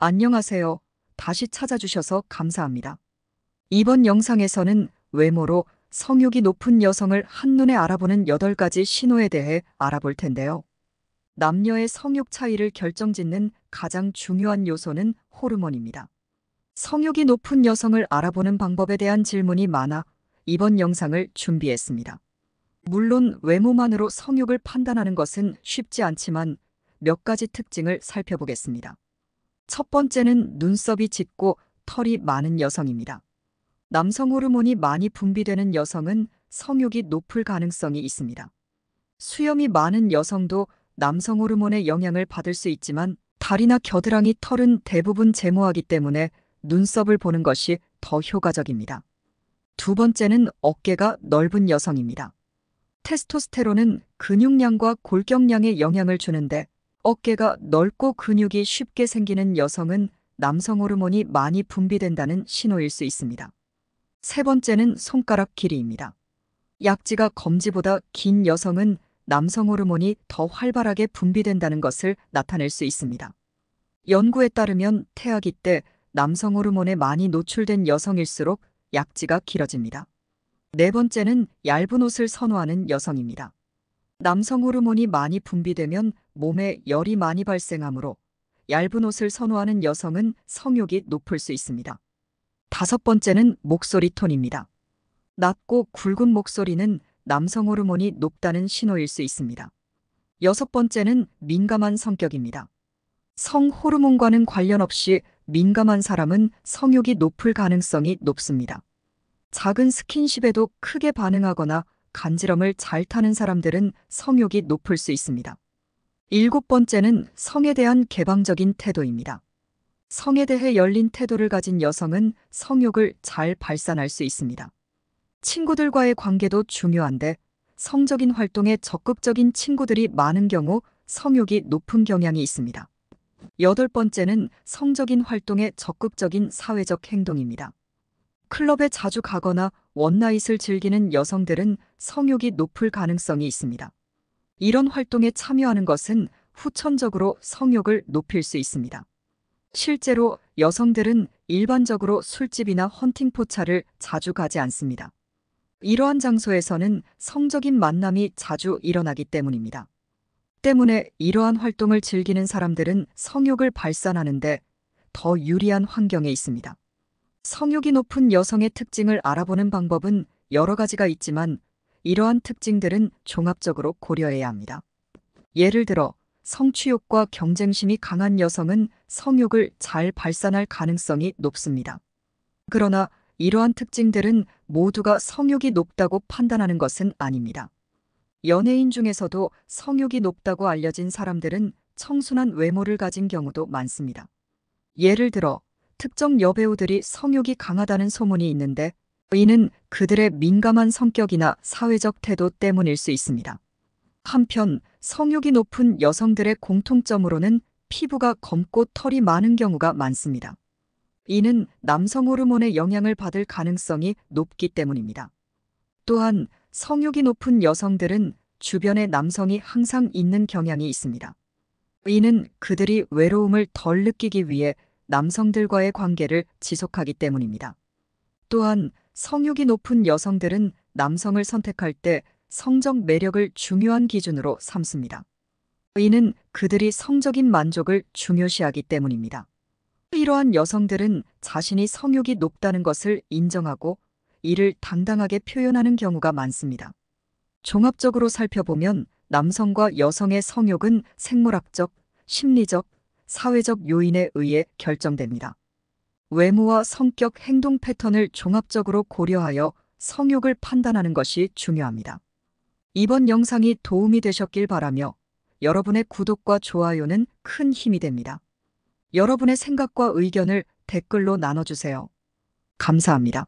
안녕하세요. 다시 찾아주셔서 감사합니다. 이번 영상에서는 외모로 성욕이 높은 여성을 한눈에 알아보는 8가지 신호에 대해 알아볼 텐데요. 남녀의 성욕 차이를 결정짓는 가장 중요한 요소는 호르몬입니다. 성욕이 높은 여성을 알아보는 방법에 대한 질문이 많아 이번 영상을 준비했습니다. 물론 외모만으로 성욕을 판단하는 것은 쉽지 않지만 몇 가지 특징을 살펴보겠습니다. 첫 번째는 눈썹이 짙고 털이 많은 여성입니다. 남성 호르몬이 많이 분비되는 여성은 성욕이 높을 가능성이 있습니다. 수염이 많은 여성도 남성 호르몬의 영향을 받을 수 있지만 다리나 겨드랑이 털은 대부분 제모하기 때문에 눈썹을 보는 것이 더 효과적입니다. 두 번째는 어깨가 넓은 여성입니다. 테스토스테론은 근육량과 골격량에 영향을 주는데 어깨가 넓고 근육이 쉽게 생기는 여성은 남성 호르몬이 많이 분비된다는 신호일 수 있습니다. 세 번째는 손가락 길이입니다. 약지가 검지보다 긴 여성은 남성 호르몬이 더 활발하게 분비된다는 것을 나타낼 수 있습니다. 연구에 따르면 태아기 때 남성 호르몬에 많이 노출된 여성일수록 약지가 길어집니다. 네 번째는 얇은 옷을 선호하는 여성입니다. 남성 호르몬이 많이 분비되면 몸에 열이 많이 발생하므로 얇은 옷을 선호하는 여성은 성욕이 높을 수 있습니다. 다섯 번째는 목소리 톤입니다. 낮고 굵은 목소리는 남성 호르몬이 높다는 신호일 수 있습니다. 여섯 번째는 민감한 성격입니다. 성 호르몬과는 관련 없이 민감한 사람은 성욕이 높을 가능성이 높습니다. 작은 스킨십에도 크게 반응하거나 간지럼을 잘 타는 사람들은 성욕이 높을 수 있습니다. 일곱 번째는 성에 대한 개방적인 태도입니다. 성에 대해 열린 태도를 가진 여성은 성욕을 잘 발산할 수 있습니다. 친구들과의 관계도 중요한데 성적인 활동에 적극적인 친구들이 많은 경우 성욕이 높은 경향이 있습니다. 여덟 번째는 성적인 활동에 적극적인 사회적 행동입니다. 클럽에 자주 가거나 원나잇을 즐기는 여성들은 성욕이 높을 가능성이 있습니다. 이런 활동에 참여하는 것은 후천적으로 성욕을 높일 수 있습니다. 실제로 여성들은 일반적으로 술집이나 헌팅 포차를 자주 가지 않습니다. 이러한 장소에서는 성적인 만남이 자주 일어나기 때문입니다. 때문에 이러한 활동을 즐기는 사람들은 성욕을 발산하는데 더 유리한 환경에 있습니다. 성욕이 높은 여성의 특징을 알아보는 방법은 여러 가지가 있지만 이러한 특징들은 종합적으로 고려해야 합니다. 예를 들어 성취욕과 경쟁심이 강한 여성은 성욕을 잘 발산할 가능성이 높습니다. 그러나 이러한 특징들은 모두가 성욕이 높다고 판단하는 것은 아닙니다. 연예인 중에서도 성욕이 높다고 알려진 사람들은 청순한 외모를 가진 경우도 많습니다. 예를 들어 특정 여배우들이 성욕이 강하다는 소문이 있는데 이는 그들의 민감한 성격이나 사회적 태도 때문일 수 있습니다. 한편 성욕이 높은 여성들의 공통점으로는 피부가 검고 털이 많은 경우가 많습니다. 이는 남성 호르몬의 영향을 받을 가능성이 높기 때문입니다. 또한 성욕이 높은 여성들은 주변에 남성이 항상 있는 경향이 있습니다. 이는 그들이 외로움을 덜 느끼기 위해 남성들과의 관계를 지속하기 때문입니다. 또한 성욕이 높은 여성들은 남성을 선택할 때 성적 매력을 중요한 기준으로 삼습니다. 이는 그들이 성적인 만족을 중요시하기 때문입니다. 이러한 여성들은 자신이 성욕이 높다는 것을 인정하고 이를 당당하게 표현하는 경우가 많습니다. 종합적으로 살펴보면 남성과 여성의 성욕은 생물학적, 심리적, 사회적 요인에 의해 결정됩니다. 외모와 성격, 행동 패턴을 종합적으로 고려하여 성욕을 판단하는 것이 중요합니다. 이번 영상이 도움이 되셨길 바라며 여러분의 구독과 좋아요는 큰 힘이 됩니다. 여러분의 생각과 의견을 댓글로 나눠주세요. 감사합니다.